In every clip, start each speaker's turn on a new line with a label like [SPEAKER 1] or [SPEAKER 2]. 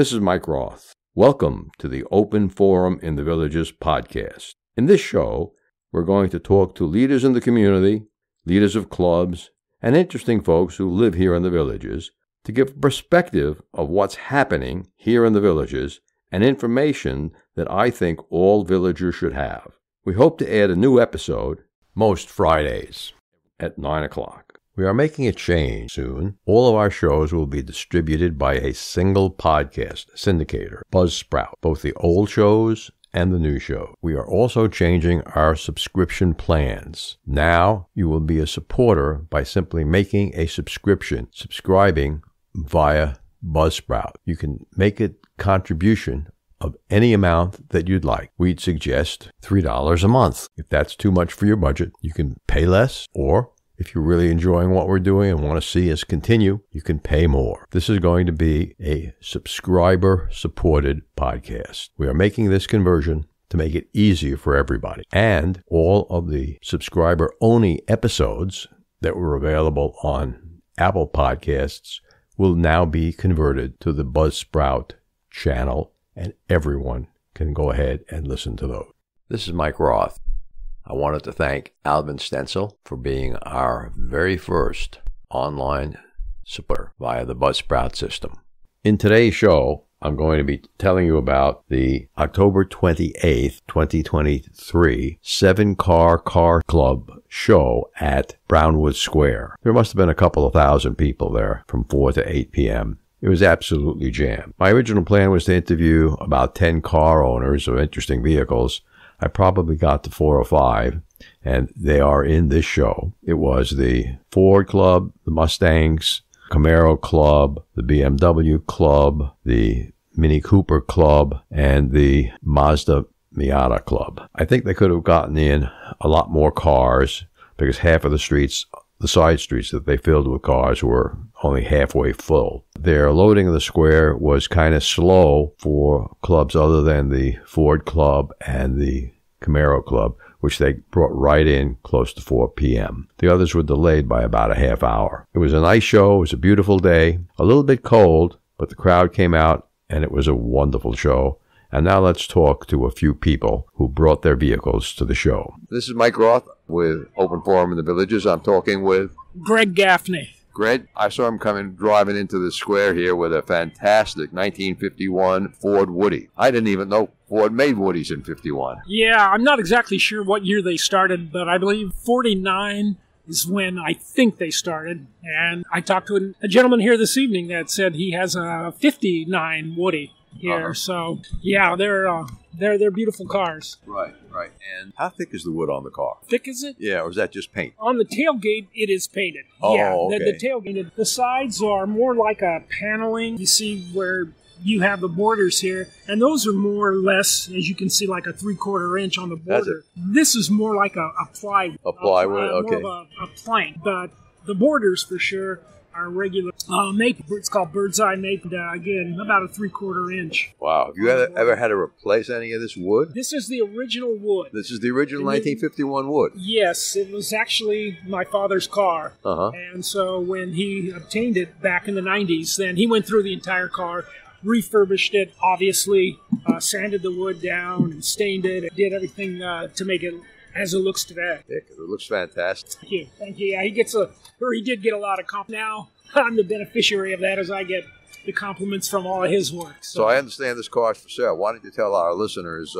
[SPEAKER 1] This is Mike Roth. Welcome to the Open Forum in the Villages podcast. In this show, we're going to talk to leaders in the community, leaders of clubs, and interesting folks who live here in the villages to give perspective of what's happening here in the villages and information that I think all villagers should have. We hope to add a new episode most Fridays at 9 o'clock. We are making a change soon. All of our shows will be distributed by a single podcast syndicator, Buzzsprout, both the old shows and the new show. We are also changing our subscription plans. Now you will be a supporter by simply making a subscribing via Buzzsprout. You can make a contribution of any amount that you'd like. We'd suggest $3 a month. If that's too much for your budget, you can pay less, or if you're really enjoying what we're doing and want to see us continue, you can pay more. This is going to be a subscriber-supported podcast. We are making this conversion to make it easier for everybody. And all of the subscriber-only episodes that were available on Apple Podcasts will now be converted to the Buzzsprout channel, and everyone can go ahead and listen to those. This is Mike Roth. I wanted to thank Alvin Stencil for being our very first online supporter via the Buzzsprout system. In today's show, I'm going to be telling you about the October 28th, 2023 7-Car Club show at Brownwood Square. There must have been a couple of thousand people there from 4 to 8 p.m. It was absolutely jammed. My original plan was to interview about 10 car owners of interesting vehicles. I probably got to 4 or 5, and they are in this show. It was the Ford Club, the Mustangs, Camaro Club, the BMW Club, the Mini Cooper Club, and the Mazda Miata Club. I think they could have gotten in a lot more cars because half of the streets, the side streets that they filled with cars, were only halfway full. Their loading of the square was kind of slow for clubs other than the Ford Club and the Camaro Club, which they brought right in close to 4 p.m. The others were delayed by about a half hour. It was a nice show. It was a beautiful day, a little bit cold, but the crowd came out and it was a wonderful show. And now let's talk to a few people who brought their vehicles to the show. This is Mike Roth with Open Forum in the Villages. I'm talking with
[SPEAKER 2] Greg Gaffney.
[SPEAKER 1] Greg, I saw him driving into the square here with a fantastic 1951 Ford Woody. I didn't even know Ford made Woodies in 51.
[SPEAKER 2] Yeah, I'm not exactly sure what year they started, but I believe 49 is when I think they started. And I talked to a gentleman here this evening that said he has a 59 Woody here. So, yeah, they're beautiful cars.
[SPEAKER 1] Right. And how thick is the wood on the car?
[SPEAKER 2] Thick is it?
[SPEAKER 1] Yeah, or is that just paint?
[SPEAKER 2] On the tailgate, it is painted.
[SPEAKER 1] Oh,
[SPEAKER 2] yeah,
[SPEAKER 1] okay.
[SPEAKER 2] The tailgate. The sides are more like a paneling. You see where you have the borders here, and those are more or less, as you can see, like a 3/4 inch on the border. This is more like a plywood.
[SPEAKER 1] A plywood, okay.
[SPEAKER 2] More of a plank, but the borders for sure are regular maple. It's called bird's eye maple. Again, about a 3/4 inch.
[SPEAKER 1] Wow. Have you ever had to replace any of this wood?
[SPEAKER 2] This is the original wood.
[SPEAKER 1] This is the original 1951 wood?
[SPEAKER 2] Yes. It was actually my father's car. And so when he obtained it back in the 90s, then he went through the entire car, refurbished it, obviously, sanded the wood down and stained it, did everything to make it as it looks today.
[SPEAKER 1] Yeah, it looks fantastic.
[SPEAKER 2] Thank you. Yeah, he did get a lot of compliments. Now I'm the beneficiary of that as I get the compliments from all of his work.
[SPEAKER 1] So I understand this car is for sale. Why don't you tell our listeners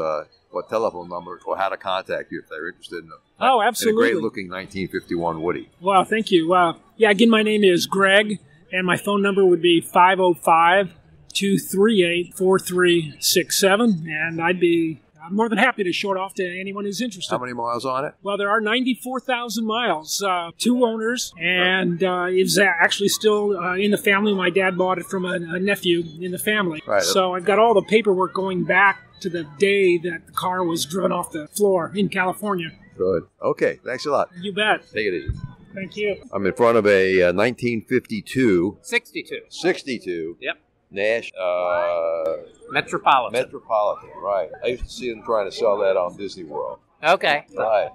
[SPEAKER 1] what telephone number or how to contact you if they're interested in
[SPEAKER 2] absolutely.
[SPEAKER 1] In a great-looking 1951 Woody.
[SPEAKER 2] Well, thank you. Yeah, again, my name is Greg, and my phone number would be 505-238-4367, and I'm more than happy to short off to anyone who's interested.
[SPEAKER 1] How many miles on it?
[SPEAKER 2] Well, there are 94,000 miles, 2 owners, and it's actually still in the family. My dad bought it from a nephew in the family. Right. So I've got all the paperwork going back to the day that the car was driven off the floor in California.
[SPEAKER 1] Good. Okay, thanks a lot.
[SPEAKER 2] You bet.
[SPEAKER 1] Take it easy.
[SPEAKER 2] Thank you.
[SPEAKER 1] I'm in front of a 1952.
[SPEAKER 3] 62.
[SPEAKER 1] Yep. Nash.
[SPEAKER 3] Metropolitan,
[SPEAKER 1] right. I used to see them trying to sell that on Disney World.
[SPEAKER 3] Okay.
[SPEAKER 1] Right.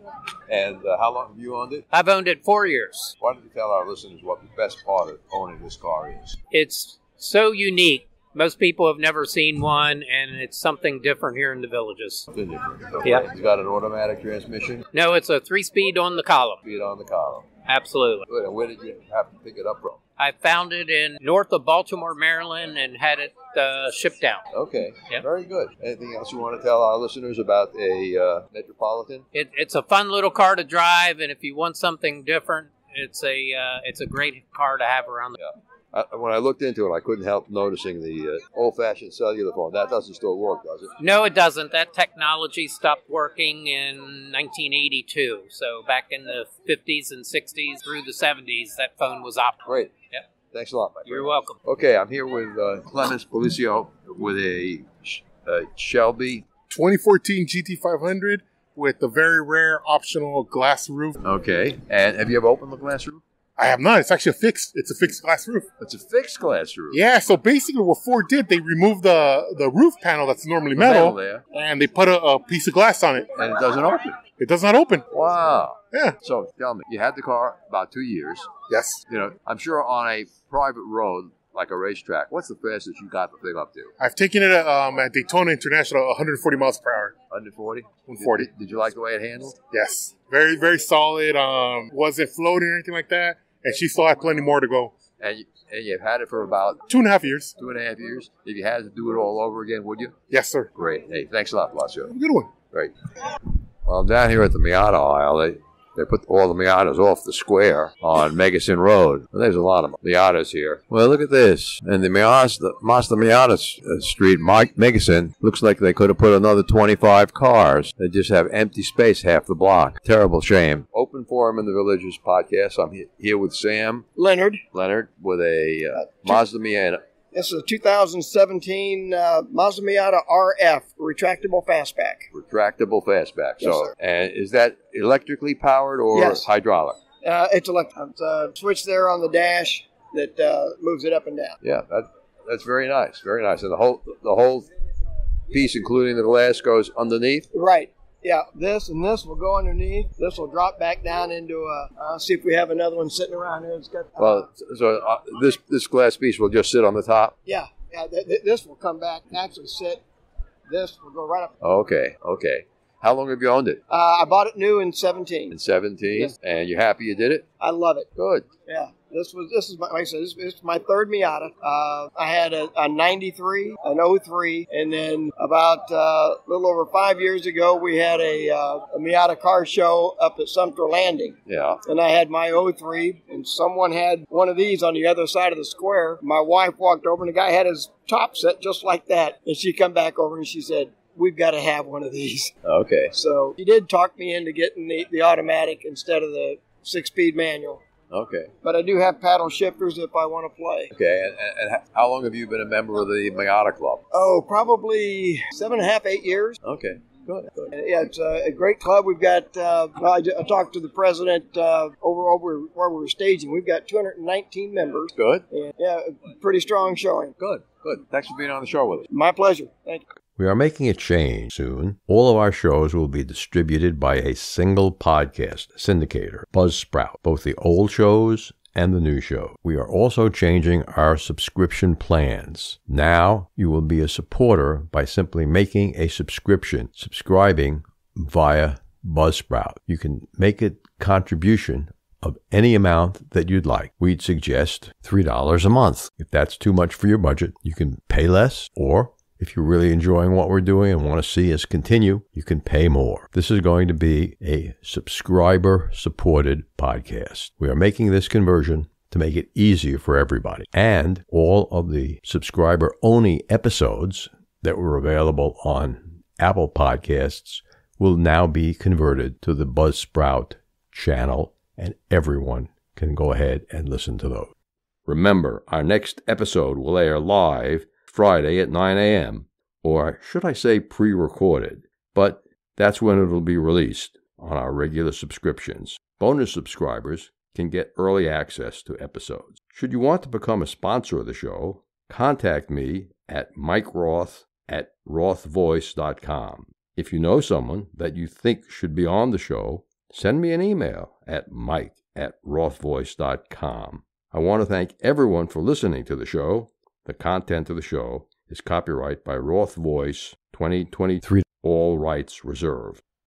[SPEAKER 1] And how long have you owned it?
[SPEAKER 3] I've owned it 4 years.
[SPEAKER 1] Why don't you tell our listeners what the best part of owning this car is?
[SPEAKER 3] It's so unique Most people have never seen one, and it's something different here in the Villages.
[SPEAKER 1] Okay.
[SPEAKER 3] Yeah.
[SPEAKER 1] You got an automatic transmission?
[SPEAKER 3] No, it's a 3-speed on the column.
[SPEAKER 1] Speed on the column.
[SPEAKER 3] Absolutely.
[SPEAKER 1] Good. And where did you have to pick it up from?
[SPEAKER 3] I found it in north of Baltimore, Maryland, and had it shipped down.
[SPEAKER 1] Okay.
[SPEAKER 3] Yep.
[SPEAKER 1] Very good. Anything else you want to tell our listeners about a Metropolitan?
[SPEAKER 3] It's a fun little car to drive, and if you want something different, it's a great car to have around the
[SPEAKER 1] When I looked into it, I couldn't help noticing the old-fashioned cellular phone. That doesn't still work, does it?
[SPEAKER 3] No, it doesn't. That technology stopped working in 1982. So back in the 50s and 60s through the 70s, that phone was operating.
[SPEAKER 1] Great.
[SPEAKER 3] Yep.
[SPEAKER 1] Thanks a lot, my friend.
[SPEAKER 3] You're welcome.
[SPEAKER 1] Okay, I'm here with Clemens Policio with a Shelby.
[SPEAKER 4] 2014 GT500 with the very rare optional glass roof.
[SPEAKER 1] Okay. And have you ever opened the glass roof?
[SPEAKER 4] I have not. It's actually it's a fixed glass roof.
[SPEAKER 1] It's a fixed glass roof.
[SPEAKER 4] Yeah, so basically what Ford did, they removed the roof panel that's normally metal
[SPEAKER 1] there.
[SPEAKER 4] and they put a piece of glass on it.
[SPEAKER 1] And it doesn't open.
[SPEAKER 4] It does not open.
[SPEAKER 1] Wow.
[SPEAKER 4] Yeah.
[SPEAKER 1] So tell me, you had the car about 2 years.
[SPEAKER 4] Yes.
[SPEAKER 1] You know, I'm sure on a private road like a racetrack, what's the fastest you got the thing up to?
[SPEAKER 4] I've taken it at Daytona International 140 miles per hour.
[SPEAKER 1] 140?
[SPEAKER 4] 140.
[SPEAKER 1] Did you like the way it handled?
[SPEAKER 4] Yes. Very, very solid. Wasn't floating or anything like that. And she still had plenty more to go.
[SPEAKER 1] And you've had it for about
[SPEAKER 4] 2.5 years.
[SPEAKER 1] 2.5 years. If you had to do it all over again, would you?
[SPEAKER 4] Yes, sir.
[SPEAKER 1] Great. Hey, thanks a lot, Blasio.
[SPEAKER 4] Good one.
[SPEAKER 1] Great. Well, I'm down here at the Miata aisle. They put all the Miatas off the square on Megasin Road. Well, there's a lot of Miatas here. Well, look at this. And the Mazda Miata Street, Megasin, looks like they could have put another 25 cars. They just have empty space half the block. Terrible shame. Open Forum in the Villages podcast. I'm here with Sam
[SPEAKER 5] Leonard
[SPEAKER 1] with a Mazda Miata.
[SPEAKER 5] This is a 2017 Mazda Miata RF retractable fastback.
[SPEAKER 1] Retractable fastback.
[SPEAKER 5] Yes,
[SPEAKER 1] So,
[SPEAKER 5] sir.
[SPEAKER 1] and is that electrically powered or
[SPEAKER 5] Yes.
[SPEAKER 1] hydraulic?
[SPEAKER 5] It's electric. It's a switch there on the dash that moves it up and down.
[SPEAKER 1] Yeah, that's very nice. Very nice. And the whole piece, including the glass, goes underneath.
[SPEAKER 5] Right. Yeah. This and this will go underneath. This will drop back down into a. See if we have another one sitting around here. It's got.
[SPEAKER 1] This glass piece will just sit on the top.
[SPEAKER 5] Yeah. Yeah. This will come back. Actually, sit. This will go right up.
[SPEAKER 1] Okay. How long have you owned it?
[SPEAKER 5] I bought it new in 17.
[SPEAKER 1] In 17.
[SPEAKER 5] Yes.
[SPEAKER 1] And you happy you did it?
[SPEAKER 5] I love it.
[SPEAKER 1] Good.
[SPEAKER 5] Yeah, this is my, like I said, this is my third Miata. I had a 93, an 03, and then about a little over 5 years ago, we had a Miata car show up at Sumter Landing.
[SPEAKER 1] Yeah.
[SPEAKER 5] And I had my 03, and someone had one of these on the other side of the square. My wife walked over, and the guy had his top set just like that. And she come back over, and she said, "We've got to have one of these."
[SPEAKER 1] Okay.
[SPEAKER 5] So she did talk me into getting the automatic instead of the 6-speed manual.
[SPEAKER 1] Okay.
[SPEAKER 5] But I do have paddle shifters if I want to play.
[SPEAKER 1] Okay. And how long have you been a member of the Miata Club?
[SPEAKER 5] Oh, probably 7.5, 8 years.
[SPEAKER 1] Okay. Good.
[SPEAKER 5] Yeah, it's a great club. We've got, I talked to the president over where we're staging. We've got 219 members.
[SPEAKER 1] Good.
[SPEAKER 5] And, yeah, pretty strong showing.
[SPEAKER 1] Good. Thanks for being on the show with us.
[SPEAKER 5] My pleasure. Thank you.
[SPEAKER 1] We are making a change soon. All of our shows will be distributed by a single podcast syndicator, Buzzsprout, both the old shows and the new show. We are also changing our subscription plans. Now you will be a supporter by simply making a subscribing via Buzzsprout. You can make a contribution of any amount that you'd like. We'd suggest $3 a month. If that's too much for your budget, you can pay less, or if you're really enjoying what we're doing and want to see us continue, you can pay more. This is going to be a subscriber-supported podcast. We are making this conversion to make it easier for everybody. And all of the subscriber-only episodes that were available on Apple Podcasts will now be converted to the Buzzsprout channel, and everyone can go ahead and listen to those. Remember, our next episode will air live Friday at 9 a.m., or should I say pre-recorded, but that's when it'll be released on our regular subscriptions. Bonus subscribers can get early access to episodes. Should you want to become a sponsor of the show, contact me at mikeroth@rothvoice.com. If you know someone that you think should be on the show, send me an email at mike@rothvoice.com. I want to thank everyone for listening to the show. The content of the show is copyright by Roth Voice 2023, all rights reserved.